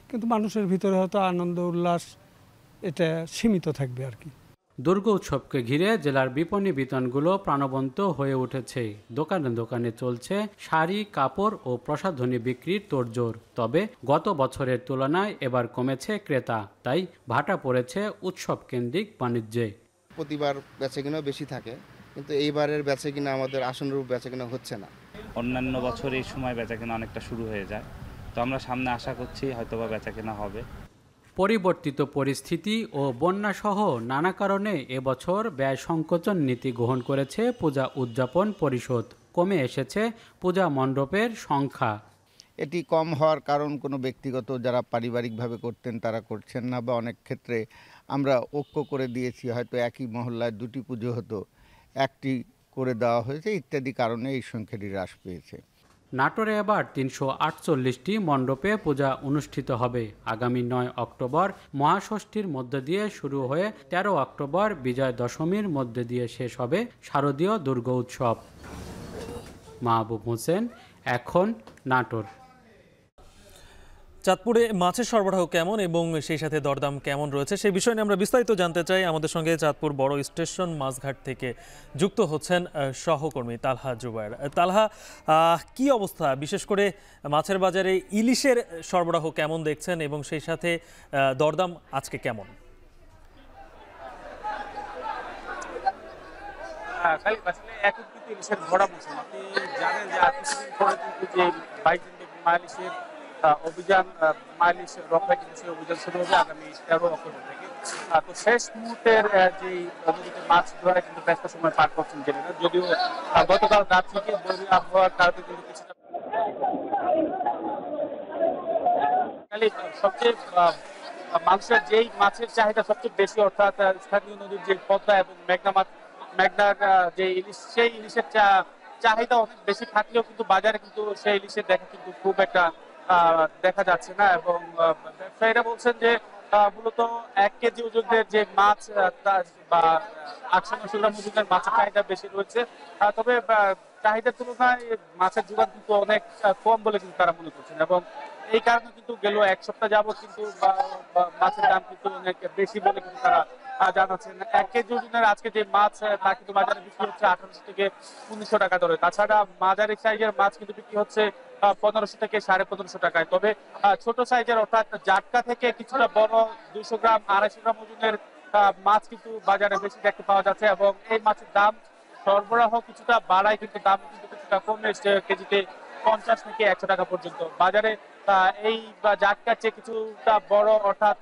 কিন্তু মানুষের ভিতরে হয়তো আনন্দ উল্লাস এটা সীমিত থাকবে আর কি। দুর্গা উৎসবকে ঘিরে জেলার বিপণী বিতানগুলো প্রাণবন্ত হয়ে উঠেছে। দোকানে দোকানে চলছে শাড়ি, কাপড় ও প্রসাধনী বিক্রির তোড়জোড়। তবে গত বছরের তুলনায় এবার কমেছে ক্রেতা, তাই ভাটা পড়েছে উৎসব কেন্দ্রিক বাণিজ্যে। প্রতিবার বেচাকেনা বেশি থাকে, কিন্তু এইবারের বেচাকেনা আমাদের আসনরূপ বেচাকেনা হচ্ছে না। অন্যান্য বছর এই সময় বেচাকেনা অনেকটা শুরু হয়ে যায়, তো আমরা সামনে আশা করছি হয়তোবা বেচাকেনা হবে। পরিবর্তিত পরিস্থিতি ও বন্যাসহ নানা কারণে এবছর ব্যয় সংকোচন নীতি গ্রহণ করেছে পূজা উদযাপন পরিষদ। কমে এসেছে পূজা মণ্ডপের সংখ্যা। এটি কম হওয়ার কারণ কোনো ব্যক্তিগত যারা পারিবারিকভাবে করতেন তারা করছেন না, বা অনেক ক্ষেত্রে আমরা ঐক্য করে দিয়েছি, হয়তো একই মহল্লায় দুটি পুজো হতো, একটি করে দেওয়া হয়েছে ইত্যাদি কারণে এই সংখ্যাটি হ্রাস পেয়েছে। নাটোরে এবার ৩৪৮টি মণ্ডপে পূজা অনুষ্ঠিত হবে। আগামী ৯ অক্টোবর মহাষষ্ঠীর মধ্য দিয়ে শুরু হয়ে ১৩ অক্টোবর বিজয় দশমীর মধ্য দিয়ে শেষ হবে শারদীয় দুর্গা উৎসব। মাহবুব হোসেন, এখন, নাটোর। চাঁদপুরে মাছের সরবরাহ কেমন এবং সেই সাথে দরদাম কেমন রয়েছে সেই বিষয় নিয়ে আমরা বিস্তারিত জানতে চাই। আমাদের সঙ্গে চাঁদপুর বড় স্টেশন মাছঘাট থেকে যুক্ত হচ্ছেন সহকর্মী তালহা জুবায়ের। তালহা, কি অবস্থা, বিশেষ করে মাছের বাজারে ইলিশের সরবরাহ কেমন দেখছেন এবং সেই সাথে দরদাম আজকে কেমন? ইলিশের ভরা মৌসুম, আপনি জানেন যে আর কিছুদিন পরে কিন্তু যে 22 দিন ইলিশের অভিযান, মাইলিশ রক্ষা কিন্তু সেই অভিযান শুরু হবে আগামী 13 অক্টোবর থেকে। তো শেষ মুহূর্তের যে নদীতে মাছ ধরা কিন্তু ব্যস্ত সময় পার করছেন জেলেরা, যদিও গতকাল রাত থেকে বৈরী আবহাওয়ার কারণে কিন্তু কিছুটা সবচেয়ে মানুষের যেই মাছের চাহিদা সবচেয়ে বেশি, অর্থাৎ স্থানীয় নদীর যে পদ্মা এবং মেঘনার যে ইলিশ, সেই ইলিশের চাহিদা অনেক বেশি থাকলেও কিন্তু বাজারে কিন্তু সেই ইলিশের দেখা কিন্তু খুব একটা দেখা যাচ্ছে না। এবং ব্যবসায়ীরা বলছেন যে মূলত 1 কেজি ওজনের যে মাছ বা 800-900 গ্রাম ওজনের মাছের চাহিদা বেশি রয়েছে, তবে চাহিদার তুলনায় মাছের যোগান কিন্তু অনেক কম বলে কিন্তু তারা মনে করছেন। এবং এই কারণে কিন্তু গেল 1 সপ্তাহ যাবত কিন্তু মাছের দাম কিন্তু অনেক বেশি বলে কিন্তু তারা জানাচ্ছেন। 1 কেজি ওজনের আজকে যে মাছ তা কিন্তু বাজারে বিক্রি হচ্ছে 1800 থেকে 1900 টাকা দরে। তাছাড়া মাঝারি সাইজের মাছ কিন্তু বিক্রি হচ্ছে 1500 থেকে 1550 টাকায়। তবে ছোট সাইজের অর্থাৎ জাটকা থেকে কিছুটা বড় 200 গ্রাম 250 গ্রাম ওজনের মাছ কিন্তু বাজারে বেশি দেখতে পাওয়া যাচ্ছে। এবং এই মাছের দাম সরবরাহ কিছুটা বাড়ায় কিন্তু দাম কিন্তু কিছুটা কমে এসছে, কেজিতে 50 থেকে 100 টাকা পর্যন্ত। বাজারে এই জাটকার চেয়ে কিছুটা বড় অর্থাৎ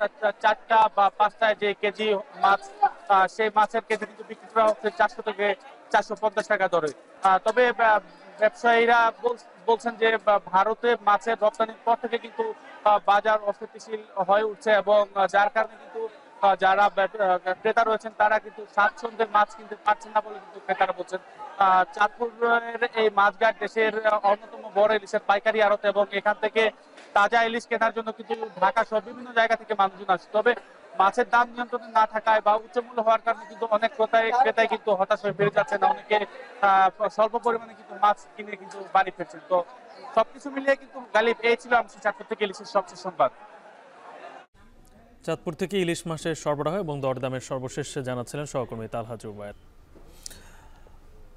4টা বা 5টায় যে কেজি মাছ, সেই মাছের কেজি কিন্তু বিক্রি করা হচ্ছে 400 থেকে 450 টাকা দরে। তবে ব্যবসায়ীরা বলছেন যে ভারতে মাছের রপ্তানির পর থেকে কিন্তু বাজার অস্থিতিশীল হয়ে উঠছে, এবং যার কারণে কিন্তু যারা ক্রেতা রয়েছেন তারা কিন্তু স্বাচ্ছন্দ্যে মাছ কিনতে পারছেন না বলে কিন্তু ক্রেতারা বলছেন। চাঁদপুরের এই মাছঘাট দেশের অন্যতম বড় ইলিশের পাইকারি আড়ত, এবং এখান থেকে তাজা ইলিশ কেনার জন্য কিন্তু ঢাকা সহ বিভিন্ন জায়গা থেকে মানুষজন আসছে। তবে মাছের দাম নিয়ন্ত্রণে না থাকায় বা উচ্চ মূল্য হওয়ার কারণে কিন্তু অনেক ক্রেতাই কিন্তু হতাশ হয়ে ফিরে যাচ্ছেন, অনেকে স্বল্প পরিমাণে কিন্তু মাছ কিনে কিন্তু বাড়ি ফিরছেন। তো সবকিছু মিলিয়ে কিন্তু গালিব এই ছিল আমি চাঁদপুর থেকে ইলিশের সবচেয়ে সংবাদ। চাঁদপুর থেকে ইলিশ মাছের সরবরাহ এবং দরদামের সর্বশেষ জানাচ্ছিলেন সহকর্মী তালহা জুবায়ের।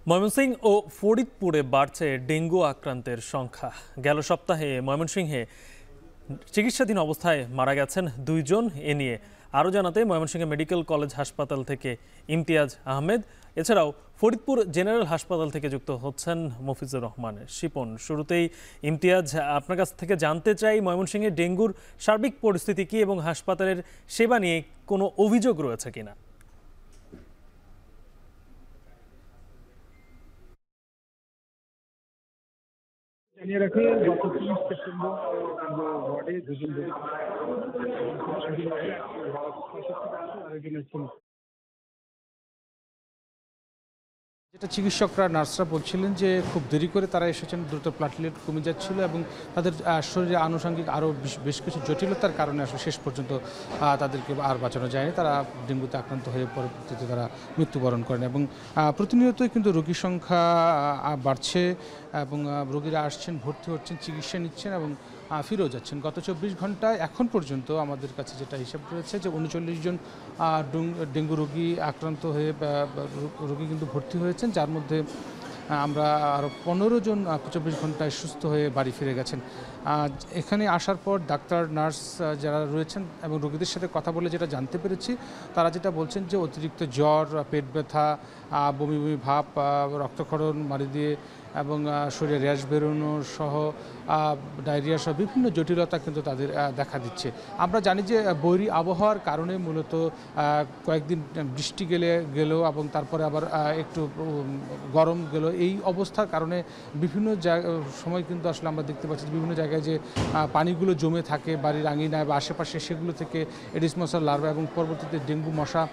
ময়মনসিংহ ও ফরিদপুরে বাড়ছে ডেঙ্গু আক্রান্তের সংখ্যা। গেল সপ্তাহে ময়মনসিংহে চিকিৎসাধীন অবস্থায় মারা গেছেন 2 জন। এ নিয়ে আরও জানাতে ময়মনসিংহ মেডিকেল কলেজ হাসপাতাল থেকে ইমতিয়াজ আহমেদ, এছাড়াও ফরিদপুর জেনারেল হাসপাতাল থেকে যুক্ত হচ্ছেন মফিজুর রহমান শিপন। শুরুতেই ইমতিয়াজ, আপনার কাছ থেকে জানতে চাই ময়মনসিংহে ডেঙ্গুর সার্বিক পরিস্থিতি কি এবং হাসপাতালের সেবা নিয়ে কোনো অভিযোগ রয়েছে কিনা। জানিয়ে রাখি, গত 30 সেপ্টেম্বর ওয়ার্ডে 2 জন যেটা চিকিৎসকরা নার্সরা বলছিলেন যে খুব দেরি করে তারা এসেছেন, দ্রুত প্লাটলেট কমে যাচ্ছিল এবং তাদের শরীরে আনুষঙ্গিক আরও বেশ কিছু জটিলতার কারণে আসলে শেষ পর্যন্ত তাদেরকে আর বাঁচানো যায়নি। তারা ডেঙ্গুতে আক্রান্ত হয়ে পরবর্তীতে তারা মৃত্যুবরণ করেন এবং প্রতিনিয়তই কিন্তু রোগীর সংখ্যা বাড়ছে এবং রোগীরা আসছেন, ভর্তি হচ্ছেন, চিকিৎসা নিচ্ছেন এবং ফিরেও যাচ্ছেন। গত 24 ঘন্টায় এখন পর্যন্ত আমাদের কাছে যেটা হিসাব রয়েছে যে 39 জন ডেঙ্গু রোগী আক্রান্ত হয়ে রোগী কিন্তু ভর্তি হয়েছেন, যার মধ্যে আমরা আরও 15 জন 24 ঘন্টায় সুস্থ হয়ে বাড়ি ফিরে গেছেন। এখানে আসার পর ডাক্তার, নার্স যারা রয়েছেন এবং রোগীদের সাথে কথা বলে যেটা জানতে পেরেছি, তারা যেটা বলছেন যে অতিরিক্ত জ্বর, পেট ব্যথা, বমি বমি ভাব, রক্তক্ষরণ, মাড়ি দিয়ে এবং শরীরে র্যাশ বেরোনো সহ ডায়রিয়া সহ বিভিন্ন জটিলতা কিন্তু তাদের দেখা দিচ্ছে। আমরা জানি যে বৈরী আবহাওয়ার কারণে মূলত কয়েকদিন বৃষ্টি গেল এবং তারপরে আবার একটু গরম গেল, এই অবস্থার কারণে বিভিন্ন সময় কিন্তু আসলে আমরা দেখতে পাচ্ছি বিভিন্ন জায়গায় যে পানিগুলো জমে থাকে বাড়ির আঙিনায় বা আশেপাশে, সেগুলো থেকে এডিস মশার লার্ভা এবং পরবর্তীতে ডেঙ্গু মশা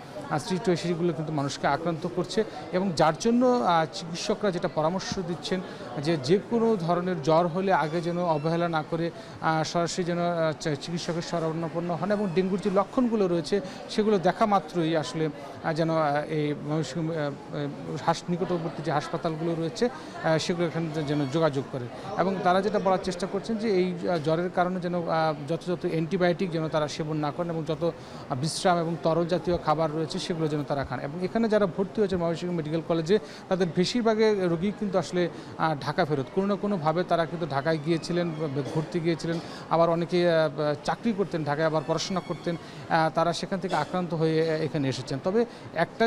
সৃষ্টি হয়ে সেগুলো কিন্তু মানুষকে আক্রান্ত করছে এবং যার জন্য চিকিৎসকরা যেটা পরামর্শ দিচ্ছেন যে কোনো ধরনের জ্বর হলে আগে যেন অবহেলা না করে সরাসরি যেন চিকিৎসকের শরণাপন্ন হন এবং ডেঙ্গুর যে লক্ষণগুলো রয়েছে সেগুলো দেখা মাত্রই আসলে যেন এই নিকটবর্তী যে হাসপাতালগুলো রয়েছে সেগুলো এখানে যেন যোগাযোগ করে এবং তারা যেটা বলার চেষ্টা করছেন যে এই জ্বরের কারণে যেন যথাযথ অ্যান্টিবায়োটিক যেন তারা সেবন না করেন এবং যত বিশ্রাম এবং তরল জাতীয় খাবার রয়েছে সেগুলো যেন তারা খান। এবং এখানে যারা ভর্তি হয়েছে ময়মনসিংহ মেডিকেল কলেজে, তাদের বেশিরভাগের রোগী কিন্তু আসলে ঢাকা ফেরত, কোনো না কোনোভাবে তারা কিন্তু ঢাকায় গিয়েছিলেন, ঘুরতে গিয়েছিলেন, আবার অনেকে চাকরি করতেন ঢাকায়, আবার পড়াশোনা করতেন, তারা সেখান থেকে আক্রান্ত হয়ে এখানে এসেছেন। তবে একটা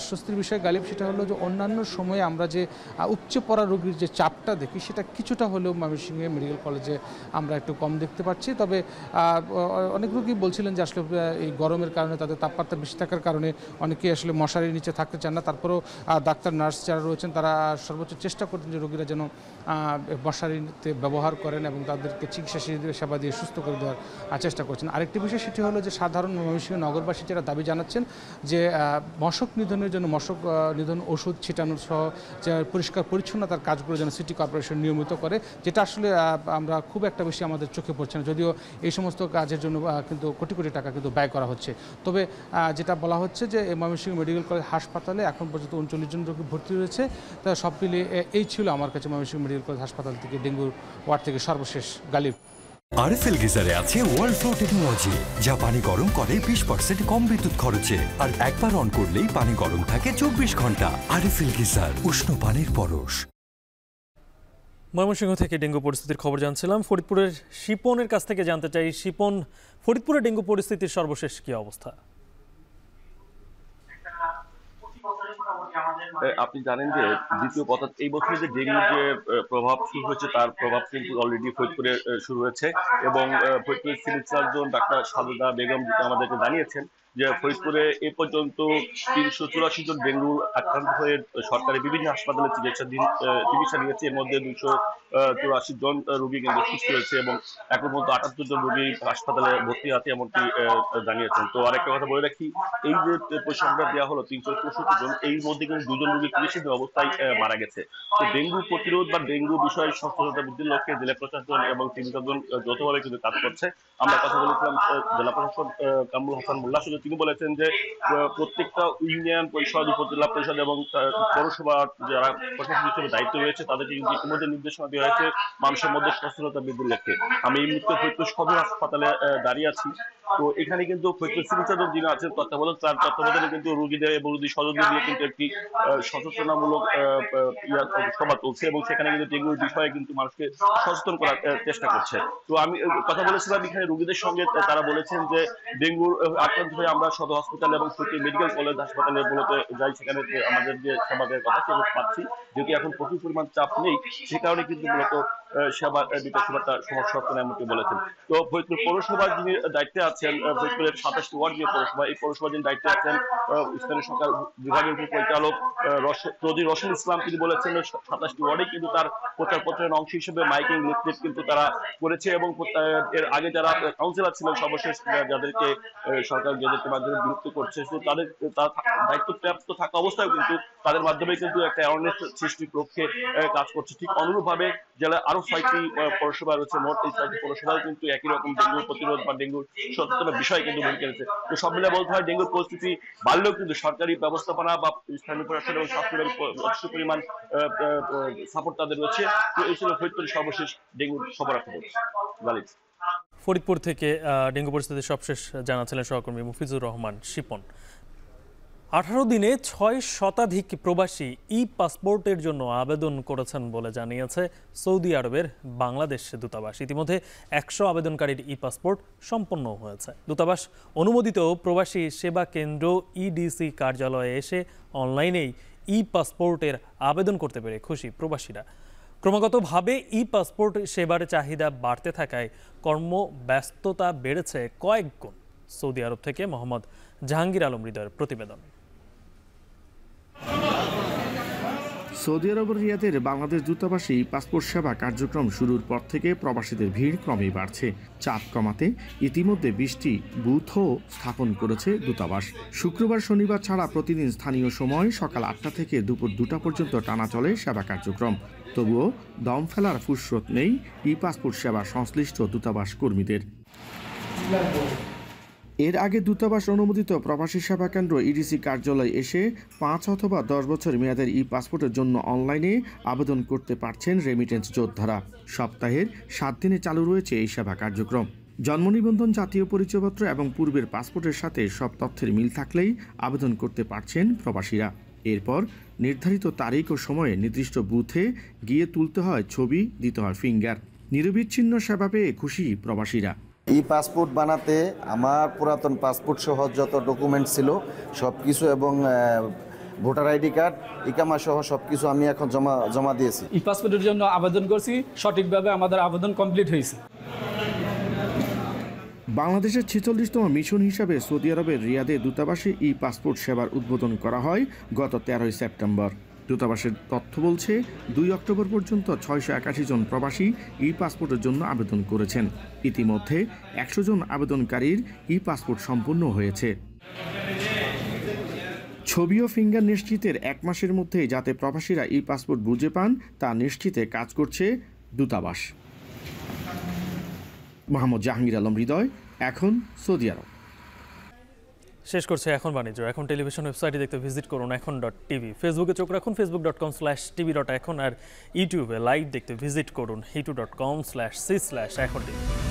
স্বস্তির বিষয় গালিব, সেটা হলো যে অন্যান্য সময়ে আমরা যে উপচে পড়া রোগীর যে চাপটা দেখি সেটা কিছুটা হলেও ময়মনসিংহ মেডিকেল কলেজে আমরা একটু কম দেখতে পাচ্ছি। তবে অনেক রোগী বলছিলেন যে আসলে এই গরমের কারণে, তাদের তাপমাত্রা বেশি থাকার কারণে অনেকেই আসলে মশারির নিচে থাকতে চান না। তারপরেও ডাক্তার, নার্স যারা রয়েছেন তারা সর্বোচ্চ চেষ্টা করতেন যে রোগীরা যেন মশারিতে ব্যবহার করেন এবং তাদেরকে চিকিৎসা সেবা দিয়ে সুস্থ করে দেওয়ার চেষ্টা করছেন। আরেকটি বিষয় সেটি হলো যে সাধারণ ময়মনসিংহ নগরবাসী যারা দাবি জানাচ্ছেন যে মশক নিধনের জন্য মশক নিধন ওষুধ ছিটানোর সহ যে পরিষ্কার পরিচ্ছন্নতার কাজগুলো যেন সিটি কর্পোরেশন নিয়মিত করে, যেটা আসলে আমরা খুব একটা বেশি আমাদের চোখে পড়ছে না, যদিও এই সমস্ত কাজের জন্য কিন্তু কোটি কোটি টাকা কিন্তু ব্যয় করা হচ্ছে। তবে যেটা বলা হচ্ছে যে ময়মনসিংহ মেডিকেল কলেজ হাসপাতালে এখন পর্যন্ত 39 জন রোগী ভর্তি রয়েছে। তা সব মিলিয়ে এই ছিল আমার কাছে ময়মনসিংহ মেডিকেল কলেজ হাসপাতাল থেকে ডেঙ্গুর ওয়ার্ড থেকে সর্বশেষ গালিব। আরএফএল গিজারে আছে ওয়ার্ল্ড ফ্লো টেকনোলজি, যা পানি গরম করে 20% কম বিদ্যুৎ খরচে, আর একবার অন করলেই পানি গরম থাকে 24 ঘন্টা। আরএফএল গিজার, উষ্ণ পানির পরশ। ময়মনসিংহ থেকে ডেঙ্গু পরিস্থিতির খবর জানছিলাম। ফরিদপুরের শিপনের কাছ থেকে জানতে চাই, শিপন, ফরিদপুরের ডেঙ্গু পরিস্থিতির সর্বশেষ কি অবস্থা? আপনি জানেন যে দ্বিতীয় কথা, এই বছরে যে ডেঙ্গুর যে প্রভাব শুরু হয়েছে তার প্রভাব কিন্তু অলরেডি ফরিদপুরে শুরু হয়েছে এবং ফরিদপুরের civil surgeon doctor Sajeda Begum আমাদেরকে জানিয়েছেন যে ফরিদপুরে এ পর্যন্ত 384 জন ডেঙ্গু আক্রান্ত হয়ে সরকারি বিভিন্ন হাসপাতালে চিকিৎসা নিয়েছে। এর মধ্যে 284 জন রোগী কিন্তু সুস্থ হয়েছে এবং এখন পর্যন্ত 78 জন রোগী হাসপাতালে ভর্তি আছে এমনটি জানিয়েছেন। তো আরেকটা কথা বলে রাখি, এই যে পরিসংখ্যান দেওয়া হলো 364 জন, এই মধ্যে কিন্তু 2 জন রোগী চিকিৎসাধীন অবস্থায় মারা গেছে। তো ডেঙ্গু প্রতিরোধ বা ডেঙ্গু বিষয়ে সচেতনতা বৃদ্ধির লক্ষ্যে জেলা প্রশাসন এবং সিভিল সার্জন যৌথভাবে কিন্তু কাজ করছে। আমরা কথা বলেছিলাম জেলা প্রশাসক কামরুল হাসান মোল্লার সঙ্গে, তিনি বলেছেন যে প্রত্যেকটা ইউনিয়ন পরিষদ, উপজেলা পরিষদ এবং পৌরসভা যারা প্রশাসন হিসেবে দায়িত্ব রয়েছে তাদেরকে কিন্তু ইতিমধ্যে নির্দেশনা দেওয়া হয়েছে মানুষের মধ্যে সচেতনতা বৃদ্ধির লক্ষ্যে। আমি এই মুহূর্তে ফরিদপুর সদর হাসপাতালে দাঁড়িয়ে আছি। তো এখানে কিন্তু ফরিদপুর সিভিল সার্জন যিনি আছেন তত্ত্বাবধান, তার তত্ত্বাবধানে কিন্তু রোগীদের এবং রোগী স্বজনদের নিয়ে কিন্তু একটি সচেতনামূলক সভা চলছে এবং সেখানে কিন্তু ডেঙ্গুর বিষয়ে কিন্তু মানুষকে সচেতন করার চেষ্টা করছে। তো আমি কথা বলেছিলাম এখানে রোগীদের সঙ্গে, তারা বলেছেন যে ডেঙ্গুর আক্রান্ত হয়ে আমরা সদর হসপিটাল এবং ফরিদপুর মেডিকেল কলেজ হাসপাতালে মূলত যাই, সেখানে আমাদের যে সেবা দেওয়ার কথা সেটা পাচ্ছি, যেহেতু এখন প্রচুর পরিমাণ চাপ নেই সে কারণে কিন্তু মূলত সেবা দিতে খুব একটা সমস্যা হচ্ছে না এমনটি বলেছেন। তো ফরিদপুর পৌরসভার যিনি দায়িত্বে আছেন, ফরিদপুরের 27টি ওয়ার্ড যে পৌরসভা, এই পৌরসভার যিনি দায়িত্বে আছেন স্থানীয় সরকার বিভাগের উপপরিচালক চৌধুরী রশিদ ইসলাম, তিনি বলেছেন 27টি ওয়ার্ডে কিন্তু তার প্রচার প্রচারের অংশ হিসেবে মাইকিং লিফলেট কিন্তু তারা করেছে এবং এর আগে যারা কাউন্সিলর ছিলেন সর্বশেষ যাদেরকে সরকার যাদেরকে মাধ্যমে বিরক্ত করছে, তো তাদের দায়িত্বপ্রাপ্ত থাকা অবস্থায় কিন্তু তাদের মাধ্যমে কিন্তু একটা অ্যাওয়ারনেস সৃষ্টির লক্ষ্যে কাজ করছে। ঠিক অনুরূপভাবে জেলায় আরো 6টি পৌরসভা রয়েছে, মোট এই 6টি পৌরসভাও কিন্তু একই রকম ডেঙ্গু প্রতিরোধ বা ডেঙ্গুর সচেতনতার বিষয় কিন্তু ভূমিকা রয়েছে। তো সব মিলে বলতে হয় ডেঙ্গুর পরিস্থিতি বাড়লেও কিন্তু সরকারি ব্যবস্থাপনা বা স্থানীয় প্রশাসন এবং স্বাস্থ্য যথেষ্ট পরিমাণ সাপোর্ট তাদের রয়েছে। তো এই ছিল ফরিদপুরের সর্বশেষ ডেঙ্গুর খবর। ফরিদপুর থেকে ডেঙ্গু পরিস্থিতির সবশেষ জানাচ্ছিলেন সহকর্মী মুফিজুর রহমান শিপন। 18 দিনে 6 শতাধিক প্রবাসী ই পাসপোর্টের জন্য আবেদন করেছেন বলে জানিয়েছে সৌদি আরবের বাংলাদেশ দূতাবাস। ইতিমধ্যে 100 আবেদনকারীর ই পাসপোর্ট সম্পন্ন হয়েছে। দূতাবাস অনুমোদিত প্রবাসী সেবা কেন্দ্র ইডিসি কার্যালয়ে এসে অনলাইনেই ই পাসপোর্টের আবেদন করতে পেরে খুশি প্রবাসীরা। ক্রমাগতভাবে ই পাসপোর্ট সেবার চাহিদা বাড়তে থাকায় কর্মব্যস্ততা বেড়েছে কয়েক গুণ। সৌদি আরব থেকে মোহাম্মদ জাহাঙ্গীর আলম হৃদয়ের প্রতিবেদন। সৌদি আরবের রিয়াদের বাংলাদেশ দূতাবাসে পাসপোর্ট সেবা কার্যক্রম শুরুর পর থেকে প্রবাসীদের ভিড় ক্রমেই বাড়ছে। চাপ কমাতে ইতিমধ্যে 20টি বুথও স্থাপন করেছে দূতাবাস। শুক্রবার শনিবার ছাড়া প্রতিদিন স্থানীয় সময় সকাল 8টা থেকে দুপুর 2টা পর্যন্ত টানা চলে সেবা কার্যক্রম। তবুও দম ফেলার ফুরসত নেই ই পাসপোর্ট সেবা সংশ্লিষ্ট দূতাবাস কর্মীদের। এর আগে দূতাবাস অনুমোদিত প্রবাসী সেবা কেন্দ্র ইডিসি কার্যালয়ে এসে 5 অথবা 10 বছর মেয়াদের ই পাসপোর্টের জন্য অনলাইনে আবেদন করতে পারছেন রেমিটেন্স যোদ্ধারা। সপ্তাহের 7 দিনে চালু রয়েছে এই সেবা কার্যক্রম। জন্ম নিবন্ধন, জাতীয় পরিচয়পত্র এবং পূর্বের পাসপোর্টের সাথে সব তথ্যের মিল থাকলেই আবেদন করতে পারছেন প্রবাসীরা। এরপর নির্ধারিত তারিখ ও সময়ে নির্দিষ্ট বুথে গিয়ে তুলতে হয় ছবি, দিতে হয় ফিঙ্গার। নিরবিচ্ছিন্ন সেবা পেয়ে খুশি প্রবাসীরা। ই পাসপোর্ট বানাতে আমার পুরাতন পাসপোর্ট সহ যত ডকুমেন্ট ছিল সব কিছু এবং ভোটার আইডি কার্ড, ইকামা সহ সব কিছু আমি এখন জমা দিয়েছি। ই পাসপোর্টের জন্য আবেদন করছি, সঠিকভাবে আমাদের আবেদন কমপ্লিট হয়েছে। বাংলাদেশের 46তম মিশন হিসাবে সৌদি আরবের রিয়াদে দূতাবাসে ই পাসপোর্ট সেবার উদ্বোধন করা হয় গত 13 সেপ্টেম্বর। দূতাবাসের তথ্য বলছে 2 অক্টোবর পর্যন্ত 681 জন প্রবাসী ই পাসপোর্টের জন্য আবেদন করেছেন। ইতিমধ্যে 100 জন আবেদনকারীর ই পাসপোর্ট সম্পূর্ণ হয়েছে। ছবি ও ফিঙ্গার নিশ্চিতের 1 মাসের মধ্যে যাতে প্রবাসীরা ই পাসপোর্ট বুঝে পান তা নিশ্চিতে কাজ করছে দূতাবাস। মোহাম্মদ জাহাঙ্গীর আলম হৃদয়, এখন সৌদি আরব। শেষ করছে এখন বাণিজ্য। এখন টেলিভিশন ওয়েবসাইটে দেখতে ভিজিট করুন এখন.tv। ফেসবুকে চোখ রাখুন facebook.com/tv.এখন আর ইউটিউবে লাইভ দেখতে ভিজিট করুন youtube.com/c/এখন.tv।